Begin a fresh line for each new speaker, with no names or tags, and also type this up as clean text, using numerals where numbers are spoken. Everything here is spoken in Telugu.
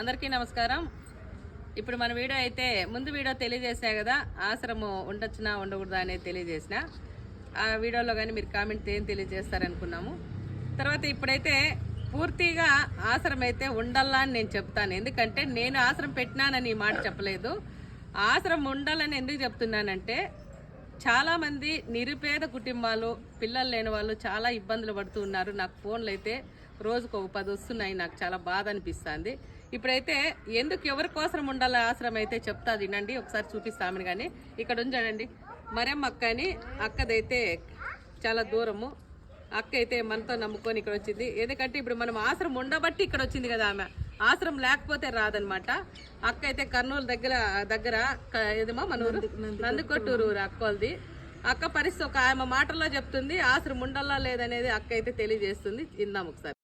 అందరికీ నమస్కారం. ఇప్పుడు మన వీడియో అయితే ముందు వీడియో తెలియజేసా కదా, ఆశ్రమం ఉండొచ్చునా ఉండకూడదా అనేది తెలియజేసిన. ఆ వీడియోలో కానీ మీరు కామెంట్ ఏం తెలియజేస్తారనుకున్నాము. తర్వాత ఇప్పుడైతే పూర్తిగా ఆశ్రమం అయితే ఉండాలా అని నేను చెప్తాను. ఎందుకంటే నేను ఆశ్రమం పెట్టినానని ఈ మాట చెప్పలేదు. ఆశ్రమం ఉండాలని ఎందుకు చెప్తున్నానంటే, చాలామంది నిరుపేద కుటుంబాలు, పిల్లలు లేని వాళ్ళు చాలా ఇబ్బందులు పడుతూ ఉన్నారు. నాకు ఫోన్లు అయితే రోజుకు ఒక 10 వస్తున్నాయి. నాకు చాలా బాధ అనిపిస్తుంది. ఇప్పుడైతే ఎందుకు ఎవరి కోసం ఉండాలి ఆశ్రమం అయితే చెప్తా, తినండి. ఒకసారి చూపిస్తామని. కానీ ఇక్కడ ఉంచండి, మరమ్మ అక్క అని. అక్కదైతే చాలా దూరము. అక్క అయితే మనతో నమ్ముకొని ఇక్కడ వచ్చింది. ఎందుకంటే ఇప్పుడు మనం ఆశ్రమం ఉండబట్టి ఇక్కడ వచ్చింది కదా ఆమె. ఆశ్రమం లేకపోతే రాదనమాట. అక్క అయితే కర్నూలు దగ్గర ఏదమ్మా మన ఊరు నందికొట్టూరు ఊరు అక్కోల్ది. అక్క పరిస్థితి ఒక ఆమె మాటల్లో చెప్తుంది. ఆశ్రమం ఉండాలా లేదనేది అక్క అయితే తెలియజేస్తుంది. ఇందాం ఒకసారి.